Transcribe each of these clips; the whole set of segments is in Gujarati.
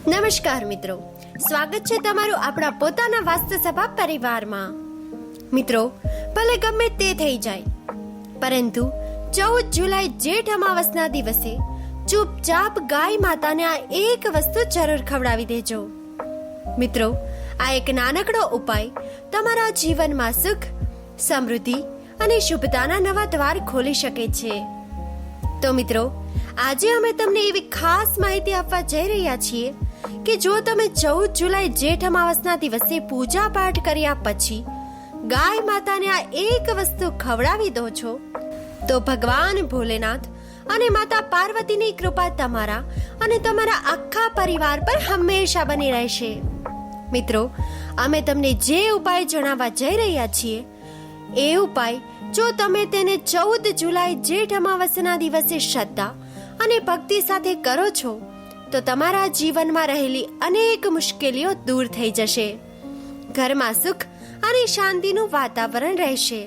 નમસ્કાર મિત્રો, સ્વાગત છે તમારું આપણા પોતાના વાસ્તુસભા પરિવારમાં. મિત્રો, ભલે ગમે તે થઈ જાય, પરંતુ 14 જુલાઈ જેઠ અમાવસના દિવસે ચૂપચાપ ગાય માતાને આ એક વસ્તુ જરૂર ખવડાવી દેજો. મિત્રો, આ એક નાનકડો ઉપાય તમારા જીવનમાં સુખ, સમૃદ્ધિ અને શુભતાના નવા દ્વાર ખોલી શકે છે. તો મિત્રો, આજે અમે તમને એવી ખાસ માહિતી આપવા જઈ રહ્યા છીએ કે જો તમે 14 જુલાઈ જેઠ અમાવસના દિવસે પૂજા પાઠ કર્યા પછી ગાય માતાને આ એક વસ્તુ ખવડાવી દો છો, તો ભગવાન ભોલેનાથ અને માતા પાર્વતીની કૃપા તમારા અને તમારા આખા પરિવાર પર હંમેશા બની રહેશે. મિત્રો, અમે તમને જે ઉપાય જણાવવા જઈ રહ્યા છીએ એ ઉપાય જો તમે તેને 14 જુલાઈ જેઠ અમાવસના દિવસે શ્રદ્ધા અને ભક્તિ સાથે કરો છો, તો તમારા જીવનમાં રહેલી અનેક મુશ્કેલીઓ દૂર થઈ જશે. ઘરમાં સુખ અને શાંતિનું વાતાવરણ રહેશે,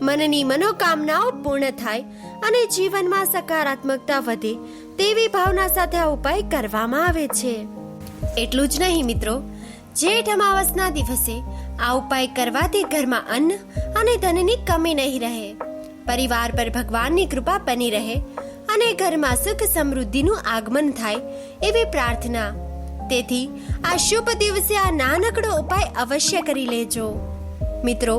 મનની મનોકામનાઓ પૂર્ણ થાય અને જીવનમાં સકારાત્મકતા વધે તેવી ભાવના સાથે આ ઉપાય કરવામાં આવે છે. એટલું જ નહીં મિત્રો, જેઠ અમાવસના દિવસે આ ઉપાય કરવાથી ઘરમાં અન્ન અને ધનની કમી નહીં રહે, પરિવાર પર ભગવાનની કૃપા બની રહે અને ઘરમાં સુખ સમૃદ્ધિનું આગમન થાય એવી પ્રાર્થના. તેથી આ શુભ દિવસે આ નાનકડો ઉપાય અવશ્ય કરી લેજો. મિત્રો,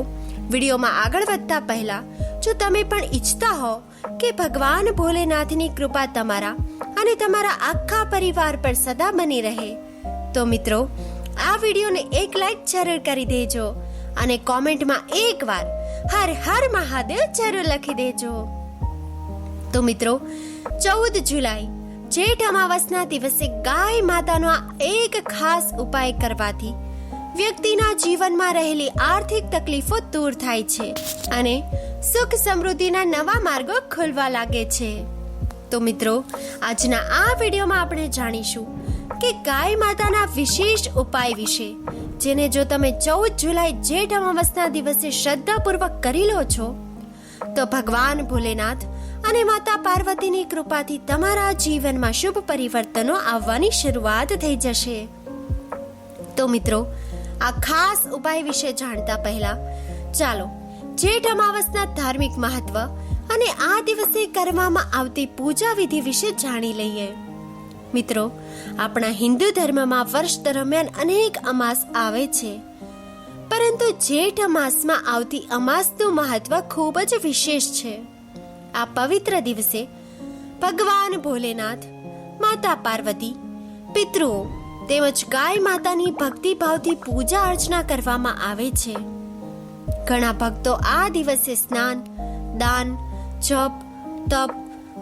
વિડીયોમાં આગળ વધતા પહેલા જો તમે પણ ઈચ્છતા હો કે ભગવાન ભોલેનાથની કૃપા તમારા અને તમારા આખા પરિવાર પર સદા બની રહે, તો મિત્રો આ વિડીયોને એક લાઈક જરૂર કરી દેજો અને કોમેન્ટમાં એકવાર હર હર મહાદેવ જરૂર લખી દેજો. તો મિત્રો, 14 જુલાઈ જેઠ અમાવસના દિવસે ગાય માતાનો આ એક ખાસ ઉપાય કરવાથી વ્યક્તિના જીવનમાં રહેલી આર્થિક તકલીફો દૂર થાય છે અને સુખ સમૃદ્ધિના નવા માર્ગો ખુલવા લાગે છે. તો મિત્રો, આજના આ વિડીયોમાં આપણે જાણીશું કે ગાય માતાના વિશેષ ઉપાય વિશે, જેને જો તમે 14 જુલાઈ જેઠ અમાવસના દિવસે શ્રદ્ધાપૂર્વક કરી લો છો, તો ભગવાન ભોલેનાથ અને માતા પાર્વતીની કૃપાથી તમારા જીવનમાં શુભ પરિવર્તનો આવવાની શરૂઆત થઈ જશે. તો મિત્રો, આ ખાસ ઉપાય વિશે જાણતા પહેલા ચાલો જેઠ અમાવસના ધાર્મિક મહત્વ અને આ દિવસે કરવામાં આવતી પૂજા વિધિ વિશે જાણી લઈએ. મિત્રો, આપણા હિન્દુ ધર્મમાં વર્ષ દરમિયાન અનેક અમાસ આવે છે, પરંતુ જેઠ અમાસમાં આવતી અમાસનું મહત્વ ખૂબ જ વિશેષ છે. આ પવિત્ર દિવસે ભગવાન ભોલેનાથ, માતા પાર્વતી, પિતૃઓ તેમજ ગાય માતાની ભક્તિભાવથી પૂજા અર્ચના કરવામાં આવે છે. ઘણા ભક્તો આ દિવસે સ્નાન, દાન, જપ, તપ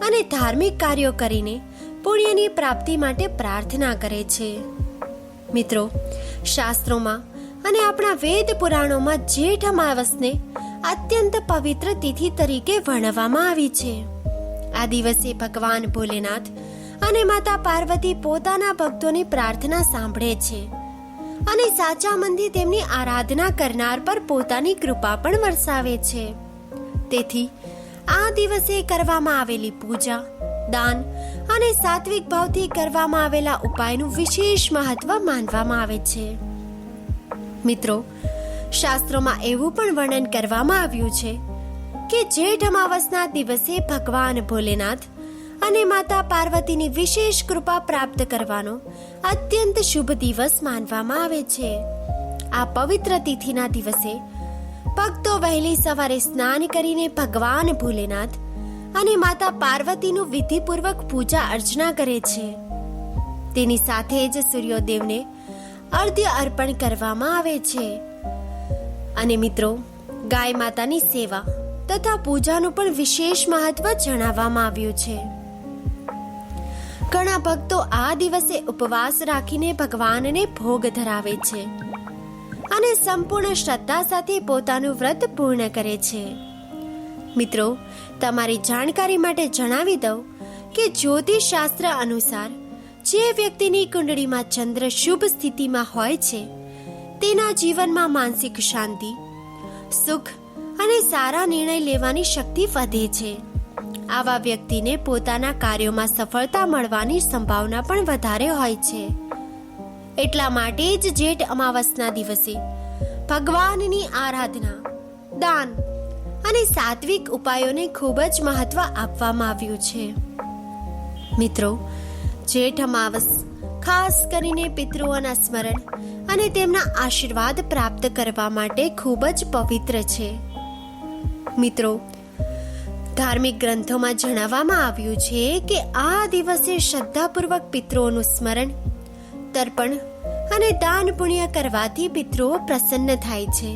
અને ધાર્મિક કાર્યો કરીને પુણ્યની પ્રાપ્તિ માટે પ્રાર્થના કરે છે. મિત્રો, શાસ્ત્રોમાં અને આપણા વેદ પુરાણોમાં જેઠ અમાવસને અત્યંત પવિત્ર તિથિ તરીકે વર્ણવવામાં આવી છે. આ દિવસે ભગવાન ભોલેનાથ અને માતા પાર્વતી પોતાના ભક્તોની પ્રાર્થના સાંભળે છે અને સાચા મનથી તેમની આરાધના કરનાર પર પોતાની કૃપા પણ વરસાવે છે. તેથી આ દિવસે કરવામાં આવેલી પૂજા, દાન અને સાત્વિક ભાવથી કરવામાં આવેલા ઉપાયનું વિશેષ મહત્વ માનવામાં આવે છે. મિત્રો, શાસ્ત્રોમાં એવું પણ વર્ણન કરવામાં આવ્યું છે કે જેઠ અમાવસના દિવસે ભગવાન ભોલેનાથ અને માતા પાર્વતીની વિશેષ કૃપા પ્રાપ્ત કરવાનો અત્યંત શુભ દિવસ માનવામાં આવે છે. આ પવિત્ર તિથિના દિવસે ભક્તો વહેલી સવારે સ્નાન કરીને ભગવાન ભોલેનાથ અને માતા પાર્વતીનું વિધિપૂર્વક પૂજા અર્ચના કરે છે. તેની સાથે જ સૂર્યોદેવને અર્ઘ્ય અર્પણ કરવામાં આવે છે. અને મિત્રો, ગાય માતાની સેવા તથા પૂજાનું પણ વિશેષ મહત્વ જણાવવામાં આવ્યું છે. ઘણા ભક્તો આ દિવસે ઉપવાસ રાખીને ભગવાનને ભોગ ધરાવે છે અને સંપૂર્ણ શ્રદ્ધા સાથે પોતાનું વ્રત પૂર્ણ કરે છે. મિત્રો, તમારી જાણકારી માટે જણાવી દઉં કે જ્યોતિષ શાસ્ત્ર અનુસાર જે વ્યક્તિની કુંડળીમાં ચંદ્ર શુભ સ્થિતિમાં હોય છે, તેના જીવનમાં માનસિક શાંતિ, સુખ અને સારા નિર્ણય લેવાની શક્તિ વધે છે. આવા વ્યક્તિને પોતાના કાર્યોમાં સફળતા મળવાની સંભાવના પણ વધારે હોય છે. એટલા માટે જ જેઠ અમાવસના દિવસે ભગવાનની આરાધના, દાન અને સાત્વિક ઉપાયોને ખૂબ જ મહત્વ આપવામાં આવ્યું છે. મિત્રો, જેઠ અમાવસ ખાસ કરીને પિતૃઓના સ્મરણ અને તેમના આશીર્વાદ પ્રાપ્ત કરવા માટે ખૂબ જ પવિત્ર છે. મિત્રો, ધાર્મિક ગ્રંથોમાં જણાવવામાં આવ્યું છે કે આ દિવસે શ્રદ્ધાપૂર્વક પિતૃઓનું સ્મરણ, તર્પણ અને દાન પુણ્ય કરવાથી પિતૃઓ પ્રસન્ન થાય છે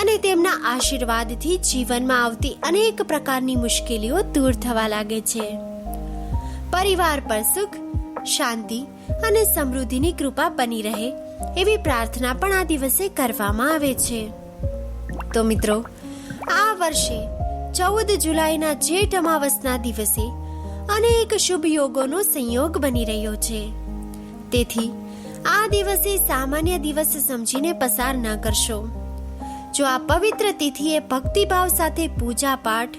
અને તેમના આશીર્વાદથી જીવનમાં આવતી અનેક પ્રકારની મુશ્કેલીઓ દૂર થવા લાગે છે. પરિવાર પર સુખ, શાંતિ અને સમૃદ્ધિની કૃપા બની રહે એવી પ્રાર્થના પણ આ દિવસે કરવામાં આવે છે. તો મિત્રો, આ વર્ષે 14 જુલાઈના જેઠ અમાવસના દિવસે અનેક શુભ યોગોનો સંયોગ બની રહ્યો છે. તેથી આ દિવસે સામાન્ય દિવસ સમજીને પસાર ન કરશો. જો આ પવિત્ર તિથિએ ભક્તિભાવ સાથે પૂજા પાઠ,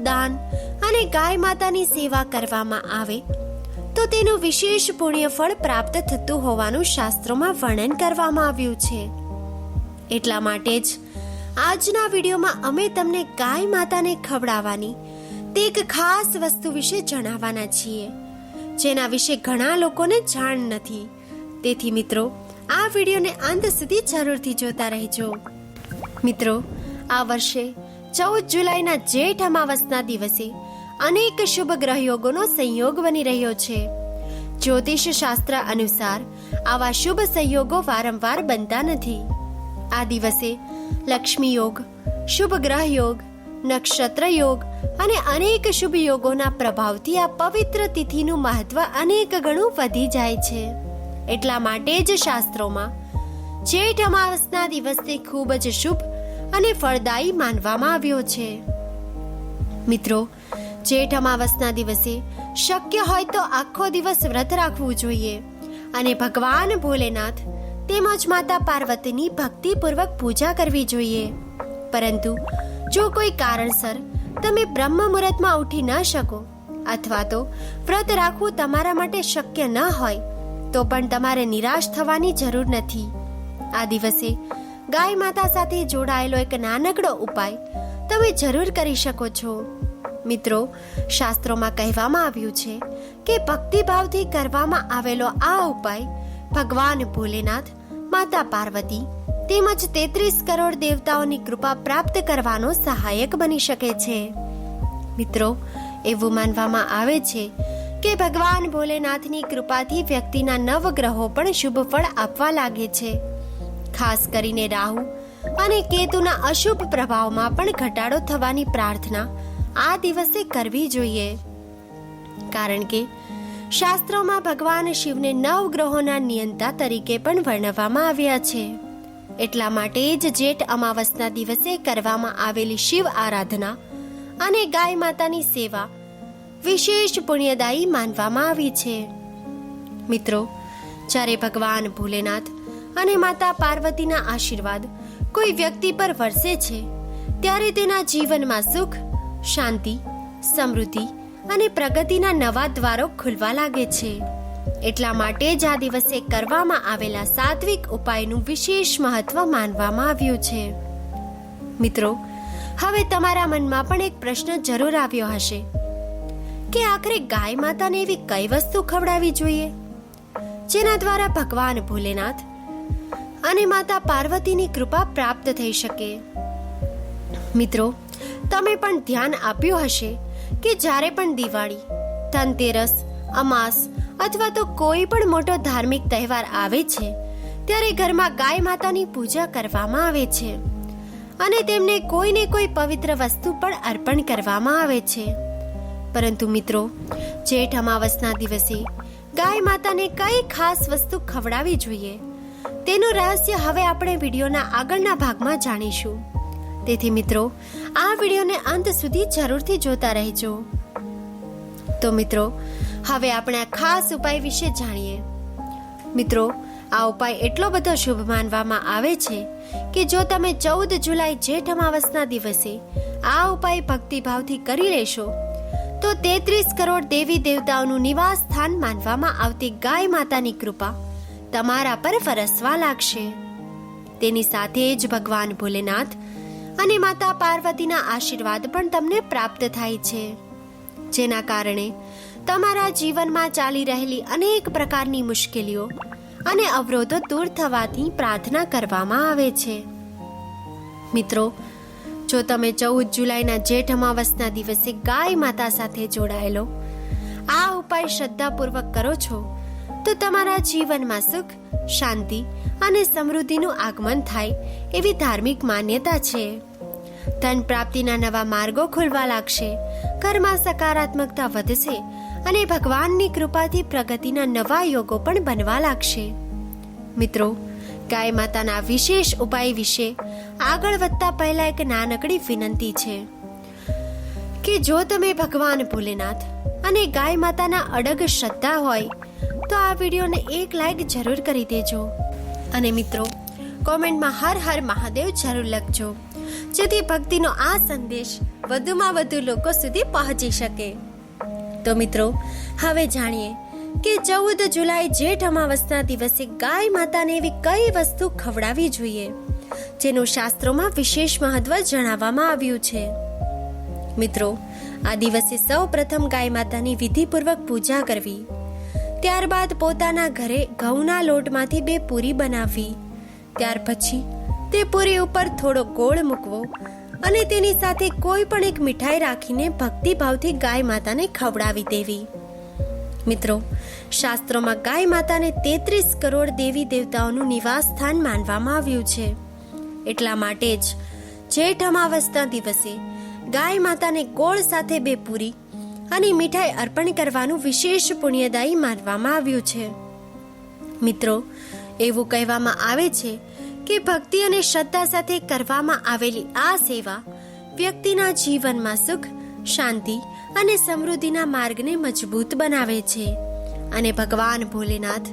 દાન અને ગાય માતાની સેવા કરવામાં આવે તો તેનું વિશેષ પુણ્ય ફળ પ્રાપ્ત થતું હોવાનું શાસ્ત્રોમાં વર્ણન કરવામાં આવ્યું છે. એટલા માટે જ આજના વિડીયોમાં અમે તમને ગાય માતાને ખવડાવવાની તે એક ખાસ વસ્તુ વિશે જણાવવાના છીએ, જેના વિશે ઘણા લોકોને જાણ નથી. તેથી મિત્રો, આ વિડીયોને અંત સુધી જરૂરથી જોતા રહેજો. મિત્રો, આ વર્ષે 14 જુલાઈના જેઠ અમાવસના દિવસે અનેક શુભ ગ્રહ યોગોનો સંયોગ બની રહ્યો છે. જ્યોતિષ શાસ્ત્ર અનુસાર આવા શુભ સંયોગો વારંવાર બનતા નથી. આ દિવસે લક્ષ્મી યોગ, શુભ ગ્રહ યોગ, નક્ષત્ર યોગ અને અનેક શુભ યોગોના પ્રભાવથી આ પવિત્ર તિથિનું મહત્વ અનેક ગણું વધી જાય છે. એટલા માટે જ શાસ્ત્રોમાં જેઠ અમાવસના દિવસને ખૂબ જ શુભ અને ફળદાયી માનવામાં આવ્યો છે. મિત્રો, જેઠ અમાવસના દિવસે શક્ય હોય તો આખો દિવસ વ્રત રાખવું જોઈએ અને ભગવાન ભોલેનાથ તેમજ માતા પાર્વતીની ભક્તિપૂર્વક પૂજા કરવી જોઈએ. પરંતુ જો કોઈ કારણસર તમે બ્રહ્મ મુહૂર્તમાં ઉઠી ન શકો અથવા તો વ્રત રાખવું તમારા માટે શક્ય ન હોય તો પણ તમારે નિરાશ થવાની જરૂર નથી. આ દિવસે ગાય માતા સાથે જોડાયેલો એક નાનકડો ઉપાય તમે જરૂર કરી શકો છો. મિત્રો, શાસ્ત્રોમાં કહેવામાં આવ્યું છે કે ભક્તિભાવથી કરવામાં આવેલો આ ઉપાય ભગવાન ભોલેનાથ, માતા પાર્વતી તેમજ 33 કરોડ દેવતાઓની કૃપા પ્રાપ્ત કરવાનો સહાયક બની શકે છે. મિત્રો, એવું માનવામાં આવે છે કે ભગવાન ભોલેનાથની કૃપાથી વ્યક્તિના નવગ્રહો પણ શુભ ફળ આપવા લાગે છે. ખાસ કરીને રાહુ અને કેતુના અશુભ પ્રભાવમાં પણ ઘટાડો થવાની પ્રાર્થના આ દિવસે કરવી જોઈએ. કારણ કે શાસ્ત્રોમાં ભગવાન શિવને નવગ્રહોના નિયંતા તરીકે પણ વર્ણવવામાં આવ્યા છે. એટલા માટે જ જેઠ અમાવસના દિવસે કરવામાં આવેલી શિવ આરાધના અને ગાય માતાની સેવા વિશેષ પુણ્યદાયી માનવામાં આવી છે. મિત્રો, જ્યારે ભગવાન ભોલેનાથ અને માતા પાર્વતીના આશીર્વાદ કોઈ વ્યક્તિ પર વરસે છે ત્યારે તેના જીવનમાં સુખ, શાંતિ, સમૃદ્ધિ અને પ્રગતિના નવા દ્વારો ખુલવા લાગે છે. એટલા માટે જ આ દિવસે કરવામાં આવેલા સાત્વિક ઉપાયનું વિશેષ મહત્વ માનવામાં આવ્યું છે. મિત્રો, હવે તમારા મનમાં પણ એક પ્રશ્ન જરૂર આવ્યો હશે કે આખરે ગાય માતાને એવી કઈ વસ્તુ ખવડાવવી જોઈએ જેના દ્વારા ભગવાન ભોલેનાથ અને માતા પાર્વતીની કૃપા પ્રાપ્ત થઈ શકે. મિત્રો, તમે પણ ધ્યાન આપ્યું હશે કે જ્યારે પણ દિવાળી, ધનતેરસ, અમાસ અથવા તો કોઈ પણ મોટો ધાર્મિક તહેવાર આવે છે ત્યારે ઘરમાં ગાય માતાની પૂજા કરવામાં આવે છે અને તેમને કોઈને કોઈ પવિત્ર વસ્તુ પણ અર્પણ કરવામાં આવે છે. પરંતુ મિત્રો, જેઠ અમાવસના દિવસે ગાય માતાને કઈ ખાસ વસ્તુ ખવડાવવી જોઈએ તેનું રહસ્ય હવે આપણે વિડીયોના આગળના ભાગમાં જાણીશું. તેથી મિત્રો, આ વિડીયોને અંત સુધી જરૂરથી જોતા રહેજો. તો મિત્રો, હવે આપણે આ ખાસ ઉપાય વિશે જાણીએ. મિત્રો, આ ઉપાય એટલો બધો શુભ માનવામાં આવે છે કે જો તમે 14 જુલાઈ જેઠ અમાવસના દિવસે આ ઉપાય ભક્તિભાવથી કરી લેશો તો 33 કરોડ દેવી દેવતાઓનું નિવાસ સ્થાન માનવામાં આવતી ગાય માતાની કૃપા તમારા પર વરસવા લાગશે. તેની સાથે જ ભગવાન ભોલેનાથ અને માતા પાર્વતીના આશીર્વાદ પણ તમને પ્રાપ્ત થાય છે, જેના કારણે તમારા જીવનમાં ચાલી રહેલી અનેક પ્રકારની મુશ્કેલીઓ અને અવરોધો દૂર થવાની પ્રાર્થના કરવામાં આવે છે. મિત્રો, જો તમે 14 જુલાઈના જેઠ અમાવસના દિવસે ગાય માતા સાથે જોડાયેલો આ ઉપાય શ્રદ્ધાપૂર્વક કરો છો તો તમારા જીવનમાં સુખ, શાંતિ અને સમૃદ્ધિનું આગમન થાય એવી ધાર્મિક માન્યતા છે. ધન પ્રાપ્તિના નવા માર્ગો ખુલવા લાગશે, ઘરમાં સકારાત્મકતા વધશે અને ભગવાનની કૃપાથી પ્રગતિના નવા યોગો પણ બનવા લાગશે. મિત્રો, ગાય માતાના વિશેષ ઉપાય વિશે આગળ વધતા પહેલા એક નાનકડી વિનંતી છે કે જો તમે ભગવાન ભોલેનાથ અને ગાય માતાના અડગ શ્રદ્ધા હોય તો આ વિડીયોને એક લાઈક જરૂર કરી દેજો. અને મિત્રો, કોમેન્ટમાં હર હર મહાદેવ જરૂર લખજો, જેથી ભક્તિનો આ સંદેશ વધુમાં વધુ લોકો સુધી પહોંચી શકે. તો મિત્રો, હવે જાણીએ કે 14 જુલાઈ જેઠ અમાવસના દિવસે ગાય માતાને એવી કઈ વસ્તુ ખવડાવવી જોઈએ જેનું શાસ્ત્રોમાં વિશેષ મહત્વ જણાવવામાં આવ્યું છે. મિત્રો, આ દિવસે સૌ પ્રથમ ગાય માતાની વિધિપૂર્વક પૂજા કરવી, ત્યારબાદ પોતાના ઘરે ઘઉંના લોટમાંથી 2 પૂરી બનાવવી, ત્યાર પછી તે પૂરી ઉપર થોડો ગોળ મૂકવો અને તેની સાથે કોઈ પણ એક મીઠાઈ રાખીને ભક્તિભાવથી ગાય માતાને ખવડાવી દેવી. મિત્રો, શાસ્ત્રોમાં ગાય માતાને 33 કરોડ દેવી દેવતાઓનું નિવાસ સ્થાન માનવામાં આવ્યું છે. એટલા માટે જ જેઠ અમાવસના દિવસે ગાય માતાને ગોળ સાથે 2 પૂરી અને મીઠાઈ અર્પણ કરવાનું વિશેષ પુણ્યદાયી માનવામાં આવ્યું છે. મિત્રો, એવું કહેવામાં આવે છે કે ભક્તિ અને શ્રદ્ધા સાથે કરવામાં આવેલી આ સેવા વ્યક્તિના જીવનમાં સુખ, શાંતિ અને સમૃદ્ધિના માર્ગને મજબૂત બનાવે છે અને ભગવાન ભોલેનાથ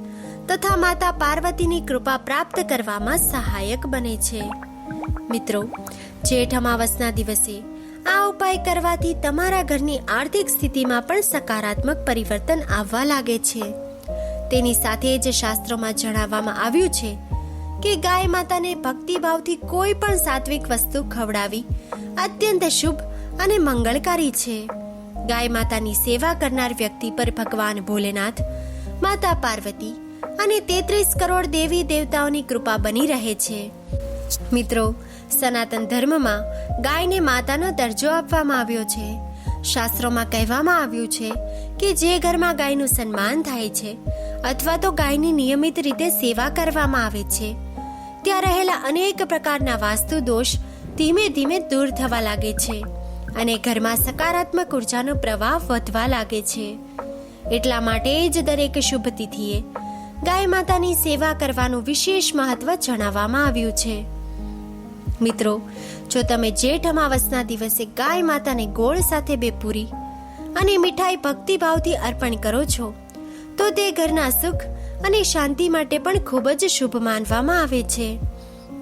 તથા માતા પાર્વતીની કૃપા પ્રાપ્ત કરવામાં સહાયક બને છે. મિત્રો, જેઠ અમાવસના દિવસે આ ઉપાય કરવાથી તમારા ઘરની આર્થિક સ્થિતિમાં પણ સકારાત્મક પરિવર્તન આવવા લાગે છે. તેની સાથે જ શાસ્ત્રોમાં જણાવવામાં આવ્યું છે કે ગાય માતાને ભક્તિભાવથી કોઈ પણ સાત્વિક વસ્તુ ખવડાવી અત્યંત શુભ અને મંગળકારી છે. ગાય માતાની સેવા કરનાર વ્યક્તિ પર ભગવાન ભોલેનાથ, માતા પાર્વતી અને 33 કરોડ દેવી દેવતાઓની કૃપા બની રહે છે. મિત્રો, સનાતન ધર્મમાં ગાયને માતાનો દરજ્જો આપવામાં આવ્યો છે. શાસ્ત્રોમાં કહેવામાં આવ્યું છે કે જે ઘરમાં ગાયનું સન્માન થાય છે અથવા તો ગાયની નિયમિત રીતે સેવા કરવામાં આવે છે ત્યાં રહેલા અનેક પ્રકારના વાસ્તુ દોષ ધીમે ધીમે દૂર થવા લાગે છે અને ઘરમાં સકારાત્મક ઉર્જાનો પ્રવાહ વધવા લાગે છે. એટલા માટે જ દરેક શુભ તિથિએ ગાય માતાની સેવા કરવાનું વિશેષ મહત્વ જણાવવામાં આવ્યું છે. મિત્રો, જો તમે જેઠ અમાવસના દિવસે ગાય માતાને ગોળ સાથે 2 પૂરી અને મીઠાઈ ભક્તિભાવથી અર્પણ કરો છો તો તે ઘરના સુખ અને શાંતિ માટે પણ ખૂબ જ શુભ માનવામાં આવે છે.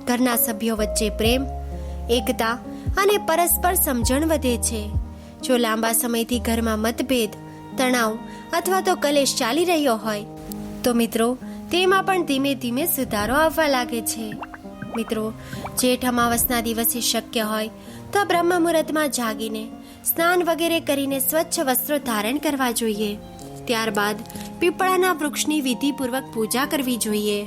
ઘરના સભ્યો વચ્ચે પ્રેમ, એકતા અને પરસ્પર સમજણ વધે છે. જો લાંબા સમયથી ઘરમાં મતભેદ, તણાવ અથવા તો કલેશ ચાલી રહ્યો હોય તો મિત્રો તેમાં પણ ધીમે ધીમે સુધારો આવવા લાગે છે. મિત્રો, જેઠ અમાવસના દિવસે શક્ય હોય તો બ્રહ્મ મુહૂર્તમાં જાગીને સ્નાન વગેરે કરીને સ્વચ્છ વસ્ત્રો ધારણ કરવા જોઈએ. ત્યારબાદ પીપળાના વૃક્ષની વિધિપૂર્વક પૂજા કરવી જોઈએ.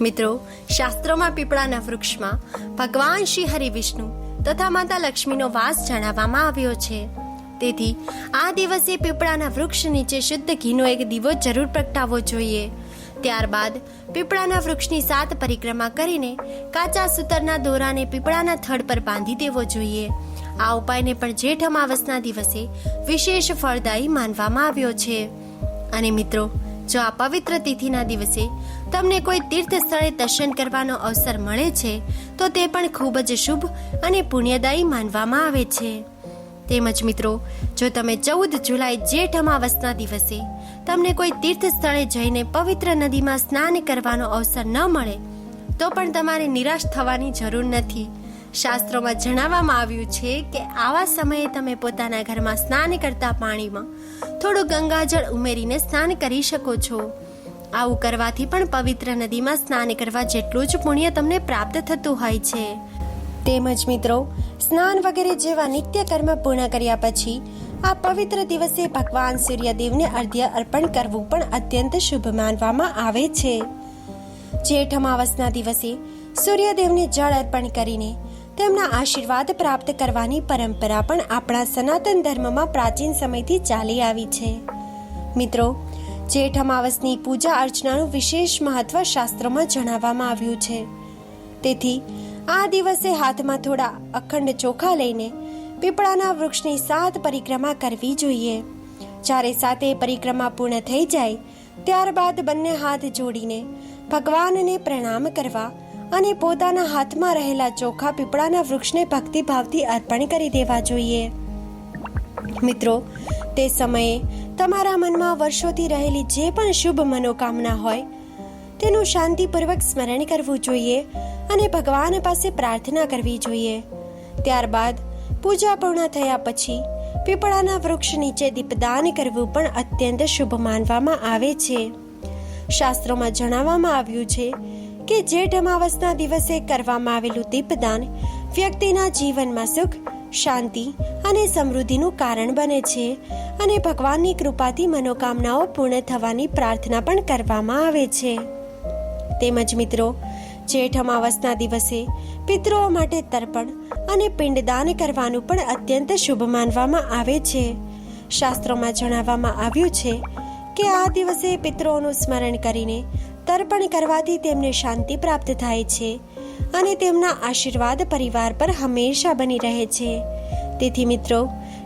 મિત્રો, શાસ્ત્રોમાં પીપળાના વૃક્ષમાં ભગવાન શ્રી હરિ વિષ્ણુ તથા માતા લક્ષ્મીનો વાસ જણાવવામાં આવ્યો છે. તેથી આ દિવસે પીપળાના વૃક્ષ નીચે શુદ્ધ ઘીનો એક દીવો જરૂર પ્રગટાવવો જોઈએ. ત્યારબાદ પીપળાના વૃક્ષની 7 પરિક્રમા કરીને કાચા સૂતરના દોરાને પીપળાના થડ પર બાંધી દેવો જોઈએ. આ ઉપાયને પણ જેઠ અમાવસના દિવસે વિશેષ ફળદાયી માનવામાં આવ્યો છે. અને મિત્રો, જો આ પવિત્ર તિથિના દિવસે તમને કોઈ તીર્થ સ્થળે દર્શન કરવાનો અવસર મળે છે તો તે પણ ખૂબ જ શુભ અને પુણ્યદાયી માનવામાં આવે છે. તેમજ મિત્રો, જો તમે 14 જુલાઈ જેઠ અમાવસના દિવસે તમને કોઈ તીર્થ સ્થળે જઈને પવિત્ર નદીમાં સ્નાન કરવાનો અવસર ન મળે તો પણ તમારે નિરાશ થવાની જરૂર નથી. શાસ્ત્રોમાં જણાવવામાં આવ્યું છે કે આવા સમયે તમે પોતાના ઘરમાં સ્નાન કરતા પાણીમાં થોડું ગંગાજળ ઉમેરીને સ્નાન કરી શકો છો. આવું કરવાથી પણ પવિત્ર નદીમાં સ્નાન કરવા જેટલું જ પુણ્ય તમને પ્રાપ્ત થતું હોય છે. તેમજ મિત્રો, સ્નાન વગેરે જેવા નિત્ય કર્મ પૂર્ણ કર્યા પછી આ પવિત્ર દિવસે ભગવાન સૂર્યદેવને અર્ઘ્ય અર્પણ કરવું પણ અત્યંત શુભ માનવામાં આવે છે. જેઠ અમાવસના દિવસે સૂર્યદેવને જળ અર્પણ કરીને તેમના આશીર્વાદ પ્રાપ્ત કરવાની પરંપરા પણ આપણા સનાતન ધર્મમાં પ્રાચીન સમયથી ચાલી આવી છે. મિત્રો, જેઠ અમાવસની પૂજા અર્ચનાનું વિશેષ મહત્વ શાસ્ત્રોમાં જણાવવામાં આવ્યું છે. તેથી આ દિવસે હાથમાં થોડા અખંડ ચોખા લઈને પીપળાના વૃક્ષની 7 પરિક્રમા કરવી જોઈએ. જ્યારે 7 પરિક્રમા પૂર્ણ થઈ જાય ત્યારબાદ બંને હાથ જોડીને ભગવાનને પ્રણામ કરવા અને પોતાના હાથમાં રહેલા ચોખા પીપળાના વૃક્ષને ભક્તિભાવથી અર્પણ કરી દેવા જોઈએ. મિત્રો, તે સમયે તમારા મનમાં વર્ષોથી રહેલી જે પણ શુભ મનોકામના હોય તેનું શાંતિપૂર્વક સ્મરણ કરવું જોઈએ અને ભગવાન પાસે પ્રાર્થના કરવી જોઈએ. ત્યારબાદ પૂજા પૂર્ણ થયા પછી પીપળાના વૃક્ષ નીચે દીપદાન કરવું પણ અત્યંત શુભ માનવામાં આવે છે. શાસ્ત્રોમાં જણાવવામાં આવ્યું છે કે જેઠ અમાવસના દિવસે કરવામાં આવેલું દીપદાન વ્યક્તિના જીવનમાં સુખ, શાંતિ અને સમૃદ્ધિનું કારણ બને છે અને ભગવાનની કૃપાથી મનોકામનાઓ પૂર્ણ થવાની પ્રાર્થના પણ કરવામાં આવે છે. તેમજ મિત્રો, જેઠ અમાવસના દિવસે પિતૃઓ માટે તર્પણ અને પિંડદાન કરવાનું પણ અત્યંત શુભ માનવામાં આવે છે. શાસ્ત્રોમાં જણાવવામાં આવ્યું છે કે આ દિવસે પિતૃઓનું સ્મરણ કરીને તર્પણ કરવાથી તેમને શાંતિ પ્રાપ્ત થાય છે અને તેમના આશીર્વાદ પરિવાર પર હંમેશા બની રહે છે. તેથી મિત્રો,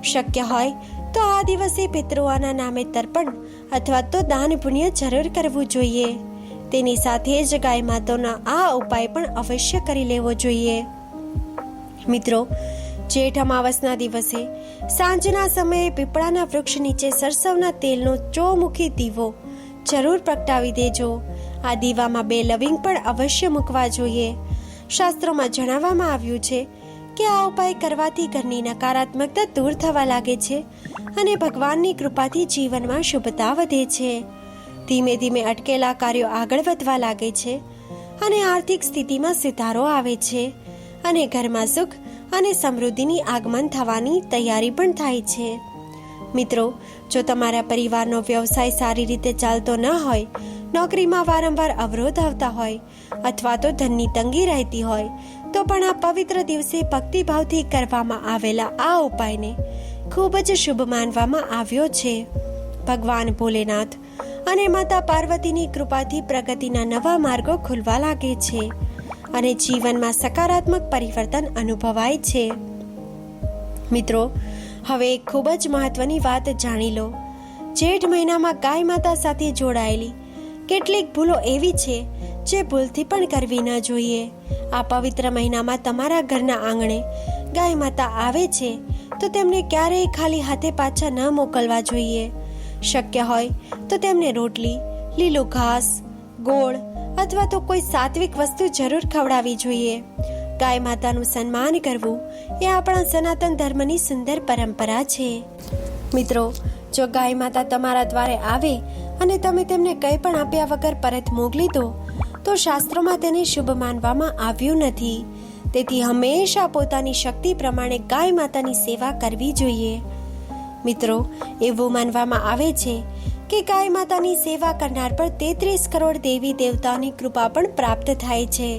શક્ય હોય તો આ દિવસે પિતૃઓના નામે તર્પણ અથવા તો દાન પુણ્ય જરૂર કરવું જોઈએ. તેની સાથે જ ગાય માતાનો આ ઉપાય પણ અવશ્ય કરી લેવો જોઈએ. મિત્રો, જેઠ અમાવસના દિવસે સાંજના સમયે પીપળાના વૃક્ષ નીચે સરસવના તેલનો ચોમુખી દીવો જરૂર પ્રગટાવી દેજો. આ દીવામાં 2 લવિંગ પણ અવશ્ય મૂકવા જોઈએ. શાસ્ત્રોમાં જણાવવામાં આવ્યું છે કે આ ઉપાય કરવાથી ઘરની નકારાત્મકતા દૂર થવા લાગે છે અને ભગવાનની કૃપાથી જીવનમાં શુભતા વધે છે. ધીમે ધીમે અટકેલા કાર્યો આગળ વધવા લાગે છે અને આર્થિક સ્થિતિમાં સુધારો આવે છે અને ઘરમાં સુખ અને સમૃદ્ધિની આગમન થવાની તૈયારી પણ થાય છે. મિત્રો, જો તમારા પરિવારનો વ્યવસાય સારી રીતે ચાલતો ન હોય, નોકરીમાં વારંવાર અવરોધ આવતા હોય અથવા તો ધનની તંગી રહેતી હોય તો પણ આ પવિત્ર દિવસે ભક્તિભાવથી કરવામાં આવેલા આ ઉપાયને ખૂબ જ શુભ માનવામાં આવ્યો છે. ભગવાન ભોલેનાથ અને માતા પાર્વતીની કૃપાથી પ્રગતિના નવા માર્ગો ખુલવા લાગે છે અને જીવનમાં સકારાત્મક પરિવર્તન અનુભવાય છે. મિત્રો, હવે એક ખૂબ જ મહત્વની વાત જાણી લો. જેઠ મહિનામાં ગાય માતા સાથે જોડાયેલી કેટલીક ભૂલો એવી છે જે ભૂલથી પણ કરવી ન જોઈએ. આ પવિત્ર મહિનામાં તમારા ઘરના આંગણે ગાય માતા આવે છે તો તેમને ક્યારેય ખાલી હાથે પાછા ન મોકલવા જોઈએ. શક્ય હોય તો તેમને રોટલી, લીલું ઘાસ, ગોળ અથવા તો કોઈ સાત્વિક વસ્તુ જરૂર ખવડાવવી જોઈએ. ગાય માતાનું સન્માન કરવું એ આપણા સનાતન ધર્મની સુંદર પરંપરા છે. મિત્રો, જો ગાય માતા તમારા દ્વારે આવે અને તમે તેમને કંઈ પણ આપ્યા વગર પરત મોકલી દો તો શાસ્ત્રોમાં તેને શુભ માનવામાં આવ્યું નથી. તેથી હંમેશા પોતાની શક્તિ પ્રમાણે ગાય માતાની સેવા કરવી જોઈએ. મિત્રો, એવું માનવામાં આવે છે કે ગાય માતાની સેવા કરનાર પર 33 કરોડ દેવી દેવતાની કૃપા પણ પ્રાપ્ત થાય છે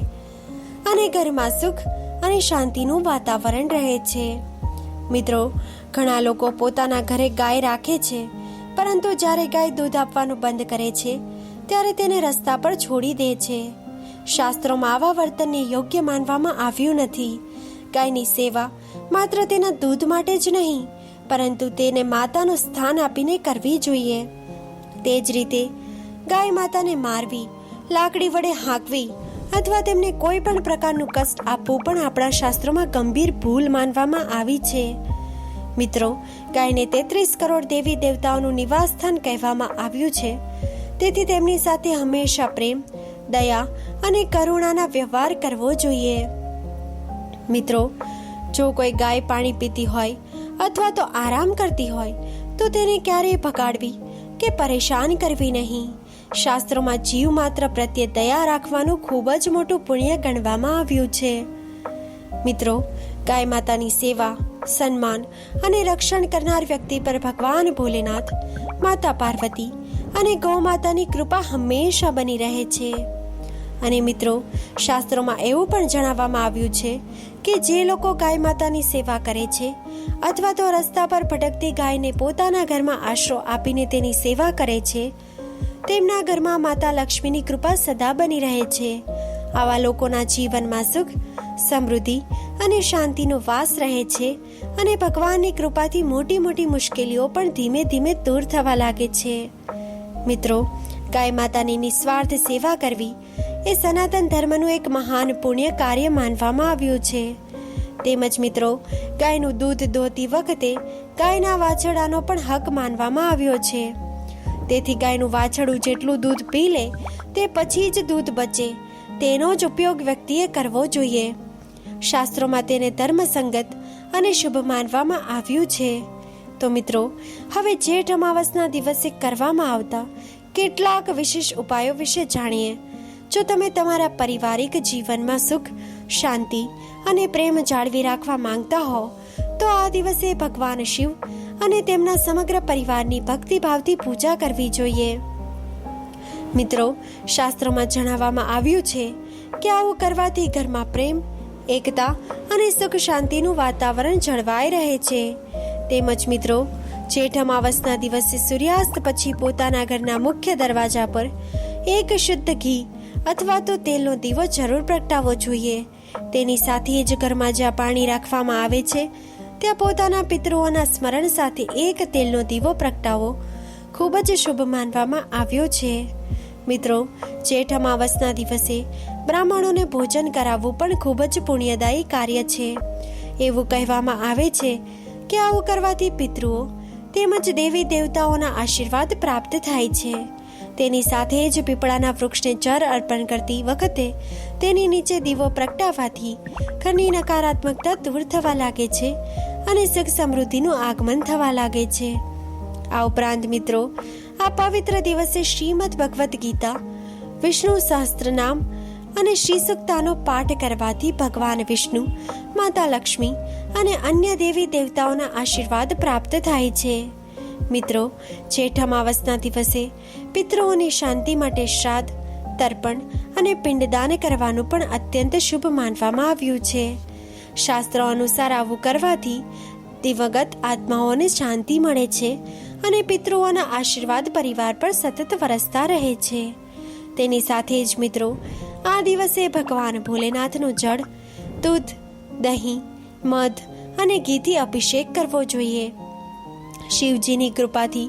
અને ઘરમાં સુખ અને શાંતિનું વાતાવરણ રહે છે. મિત્રો, ઘણા લોકો પોતાના ઘરે ગાય રાખે છે પરંતુ જ્યારે ગાય દૂધ આપવાનું બંધ કરે છે ત્યારે તેને રસ્તા પર છોડી દે છે. શાસ્ત્રોમાં આવા વર્તનને યોગ્ય માનવામાં આવ્યું નથી. ગાયની સેવા માત્ર તેના દૂધ માટે જ નહીં પરંતુ તેને માતાનું સ્થાન આપીને કરવી જોઈએ. તે જ રીતે ગાય માતાને મારવી, લાકડી વડે હાંકવી અથવા તેમને કોઈ પણ પ્રકારનું કષ્ટ આપવું પણ આપણા શાસ્ત્રોમાં ગંભીર ભૂલ માનવામાં આવી છે. મિત્રો, ગાયને 33 કરોડ દેવી દેવતાઓનું નિવાસસ્થાન કહેવામાં આવ્યું છે. તેથી તેમની સાથે હંમેશા પ્રેમ, દયા અને કરુણાના વ્યવહાર કરવો જોઈએ. મિત્રો, જો કોઈ ગાય પાણી પીતી હોય અથવા તો આરામ કરતી હોય તો તેને ક્યારેય ભગાડવી કે પરેશાન કરવી નહીં. શાસ્ત્રોમાં જીવ માત્ર પ્રત્યે દયા રાખવાનું ખૂબ જ મોટું પુણ્ય ગણવામાં આવ્યું છે. મિત્રો, ગાય માતાની સેવા, સન્માન અને રક્ષણ કરનાર વ્યક્તિ પર ભગવાન ભોલેનાથ, માતા પાર્વતી અને ગૌ માતાની કૃપા હંમેશા બની રહે છે. અને મિત્રો, શાસ્ત્રોમાં એવું પણ જણાવવામાં આવ્યું છે કે જે લોકો ગાય માતાની સેવા કરે છે અથવા તો રસ્તા પર ભટકતી ગાયને પોતાના ઘરમાં આશરો આપીને તેની સેવા કરે છે, તેમના ઘરમાં માતા લક્ષ્મીની કૃપા સદા બની રહે છે. આવા લોકોના જીવનમાં સુખ, સમૃદ્ધિ અને શાંતિનો વાસ રહે છે અને ભગવાનની કૃપાથી મોટી મોટી મુશ્કેલીઓ પણ ધીમે ધીમે દૂર થવા લાગે છે. મિત્રો, ગાય માતાની નિસ્વાર્થ સેવા કરવી એ સનાતન ધર્મનું એક મહાન પુણ્ય કાર્ય માનવામાં આવ્યું છે. તેમજ મિત્રો, ગાયનું દૂધ દોહતી વખતે ગાયના વાછરડાનો પણ હક માનવામાં આવ્યો છે. તેથી ગાયનું વાછરડું જેટલું દૂધ પી લે તે પછી જ દૂધ બચે તેનો જ ઉપયોગ વ્યક્તિએ કરવો જોઈએ. શાસ્ત્રોમાં તેને ધર્મસંગત અને શુભ માનવામાં આવ્યું છે. તો મિત્રો, હવે જેઠ અમાવસના દિવસે કરવામાં આવતા કેટલાક વિશેષ ઉપાયો વિશે જાણીએ. જો તમે તમારા પારિવારિક જીવનમાં સુખ, શાંતિ અને પ્રેમ જાળવી રાખવા માંગતા હો તો આ દિવસે ભગવાન શિવ અને તેમના સમગ્ર પરિવારની ભક્તિભાવથી પૂજા કરવી જોઈએ. મિત્રો, શાસ્ત્રોમાં જણાવવામાં આવ્યું છે કે આવું કરવાથી ઘરમાં પ્રેમ, એકતા અને સુખ શાંતિનું વાતાવરણ જળવાઈ રહે છે. તેમજ મિત્રો, જેઠ અમાવસના દિવસે સૂર્યાસ્ત પછી પોતાના ઘરના મુખ્ય દરવાજા પર એક શુદ્ધ ઘી અથવા તો તેલનો દીવો જરૂર પ્રગટાવવો જોઈએ. તેની સાથે જ ઘરમાં જ્યાં પાણી રાખવામાં આવે છે ત્યાં પોતાના પિતૃઓના સ્મરણ સાથે એક તેલનો દીવો પ્રગટાવો ખૂબ જ શુભ માનવામાં આવ્યો છે. મિત્રો, જેઠ અમાવસના દિવસે બ્રાહ્મણોને ભોજન કરાવવું પણ ખૂબ જ પુણ્યદાયી કાર્ય છે. એવું કહેવામાં આવે છે કે આવું કરવાથી પિતૃઓ તેમજ દેવી દેવતાઓના આશીર્વાદ પ્રાપ્ત થાય છે. તેની સાથે જ પીપળાના વૃક્ષને જળ અર્પણ કરતી વખતે તેની નીચે દીવો પ્રગટાવવાથી ઘરની નકારાત્મકતા દૂર થવા લાગે છે અને સુખ સમૃદ્ધિનું આગમન થવા લાગે છે. આ ઉપરાંત મિત્રો, આ પવિત્ર દિવસે શ્રીમદ ભગવદ્ ગીતા, વિષ્ણુ સહસ્ત્રનામ અને શ્રી સૂક્તનો પાઠ કરવાથી ભગવાન વિષ્ણુ, માતા લક્ષ્મી અને અન્ય દેવી દેવતાઓના આશીર્વાદ પ્રાપ્ત થાય છે. મિત્રો, જેઠ અમાવસના દિવસે પિતૃઓની શાંતિ માટે શ્રાદ્ધ, તર્પણ અને પિંડદાન કરવાનું પણ અત્યંત શુભ માનવામાં આવ્યું છે. શાસ્ત્રો અનુસાર આવું કરવાથી દિવંગત આત્માઓને શાંતિ મળે છે અને પિતૃઓના આશીર્વાદ પરિવાર પર સતત વરસતા રહે છે. તેની સાથે જ મિત્રો, આ દિવસે ભગવાન ભોલેનાથનું જળ, દૂધ, દહીં, મધ અને ઘીથી અભિષેક કરવો જોઈએ. શિવજીની કૃપાથી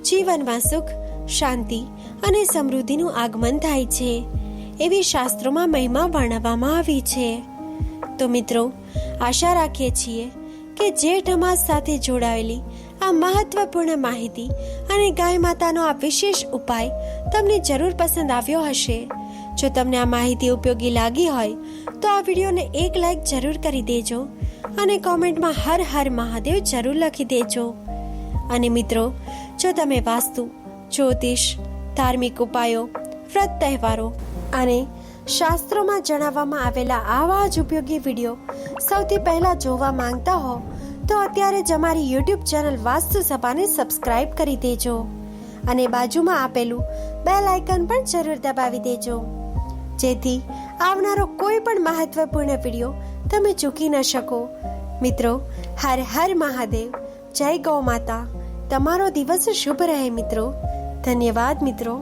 જીવનમાં સુખ, શાંતિ અને સમૃદ્ધિનું આગમન થાય છે એવી શાસ્ત્રોમાં મહિમા વર્ણવવામાં આવી છે. તો મિત્રો, આશા રાખીએ છીએ કે જેઠ અમાસ સાથે જોડાયેલી આ મહત્વપૂર્ણ માહિતી અને ગાય માતાનો આ વિશેષ ઉપાય તમને જરૂર પસંદ આવ્યો હશે. જો તમને આ માહિતી ઉપયોગી લાગી હોય તો આ વિડીયોને એક લાઈક જરૂર કરી દેજો અને કોમેન્ટમાં હર હર મહાદેવ જરૂર લખી દેજો. અને મિત્રો, જો તમે વાસ્તુ, જ્યોતિષ, ધાર્મિક ઉપાયો, વ્રત તહેવારો અને શાસ્ત્રોમાં જણાવવામાં આવેલા આવા જ ઉપયોગી વિડીયો સૌથી પહેલા જોવા માંગતા હો તો અત્યારે જ અમારી યુટ્યુબ ચેનલ વાસ્તુ સભાને સબસ્ક્રાઇબ કરી દેજો અને બાજુમાં આપેલું બેલ આઇકન પણ જરૂર દબાવી દેજો, જેથી આવનારો કોઈ પણ મહત્વપૂર્ણ વિડીયો તમે ચૂકી ન શકો. મિત્રો, હર હર મહાદેવ. જય ગૌ માતા. તમારો દિવસ શુભ રહે મિત્રો. ધન્યવાદ મિત્રો.